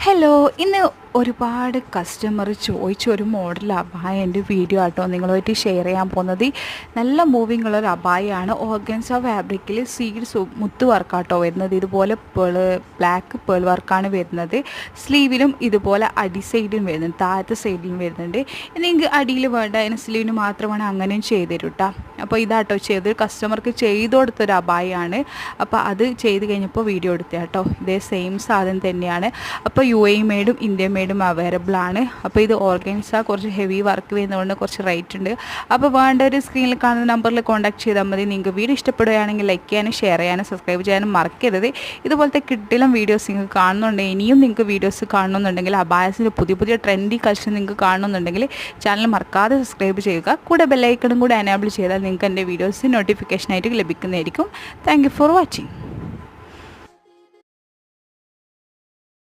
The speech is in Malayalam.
ഹലോ, ഇന്ന് ഒരുപാട് കസ്റ്റമർ ചോദിച്ച ഒരു മോഡൽ അബായൻ്റെ വീഡിയോ ആട്ടോ നിങ്ങളുമായിട്ട് ഷെയർ ചെയ്യാൻ പോകുന്നത്. നല്ല മൂവിങ് ഉള്ളൊരു അബായാണ്. ഓർഗൻസ ഫാബ്രിക്കിൽ സീഡ്സ് മുത്ത് വർക്കാട്ടോ വരുന്നത്. ഇതുപോലെ ബ്ലാക്ക് പേൾ വർക്കാണ് വരുന്നത്. സ്ലീവിലും ഇതുപോലെ അടി സൈഡിലും വരുന്നുണ്ട്, താഴത്തെ സൈഡിലും വരുന്നുണ്ട്. നിങ്ങൾക്ക് അടിയിൽ വേണ്ട അതിന് സ്ലീവിന് മാത്രമാണ് അങ്ങനെയും ചെയ്തു തരും കേട്ടോ. അപ്പോൾ ഇതാട്ടോ ചെയ്ത് കസ്റ്റമർക്ക് ചെയ്തു കൊടുത്തൊരു അബായാണ്. അപ്പോൾ അത് ചെയ്ത് കഴിഞ്ഞപ്പോൾ വീഡിയോ എടുത്ത കേട്ടോ. ഇതേ സെയിം സാധനം തന്നെയാണ്. അപ്പോൾ UAE മെയ്ഡും ഇന്ത്യൻ മെയ്ഡും അവൈലബിൾ ആണ്. അപ്പോൾ ഇത് ഓർഗൻസ കുറച്ച് ഹെവി വർക്ക് വരുന്നതുകൊണ്ട് കുറച്ച് റേറ്റ് ഉണ്ട്. അപ്പോൾ വേണ്ട ഒരു സ്ക്രീനിൽ കാണുന്ന നമ്പറിൽ കോൺടാക്ട് ചെയ്താൽ മതി. നിങ്ങൾക്ക് വീഡിയോ ഇഷ്ടപ്പെടുകയാണെങ്കിൽ ലൈക്ക് ചെയ്യാനും ഷെയർ ചെയ്യാനും സബ്സ്ക്രൈബ് ചെയ്യാനും മറക്കരുത്. ഇതുപോലത്തെ കിട്ടിലും വീഡിയോസ് നിങ്ങൾക്ക് കാണുന്നുണ്ടെങ്കിൽ ഇനിയും നിങ്ങൾക്ക് വീഡിയോസ് കാണണമെന്നുണ്ടെങ്കിൽ അബായസിൻ്റെ പുതിയ പുതിയ ട്രെൻഡി കളക്ഷൻ നിങ്ങൾക്ക് കാണണമെന്നുണ്ടെങ്കിൽ ചാനൽ മറക്കാതെ സബ്സ്ക്രൈബ് ചെയ്യുക. കൂടെ ബെല്ലൈക്കണും കൂടെ എനേബിൾ ചെയ്താൽ നിങ്ങൾക്ക് എൻ്റെ വീഡിയോസ് നോട്ടിഫിക്കേഷനായിട്ട് ലഭിക്കുന്നതായിരിക്കും. Thank you for watching.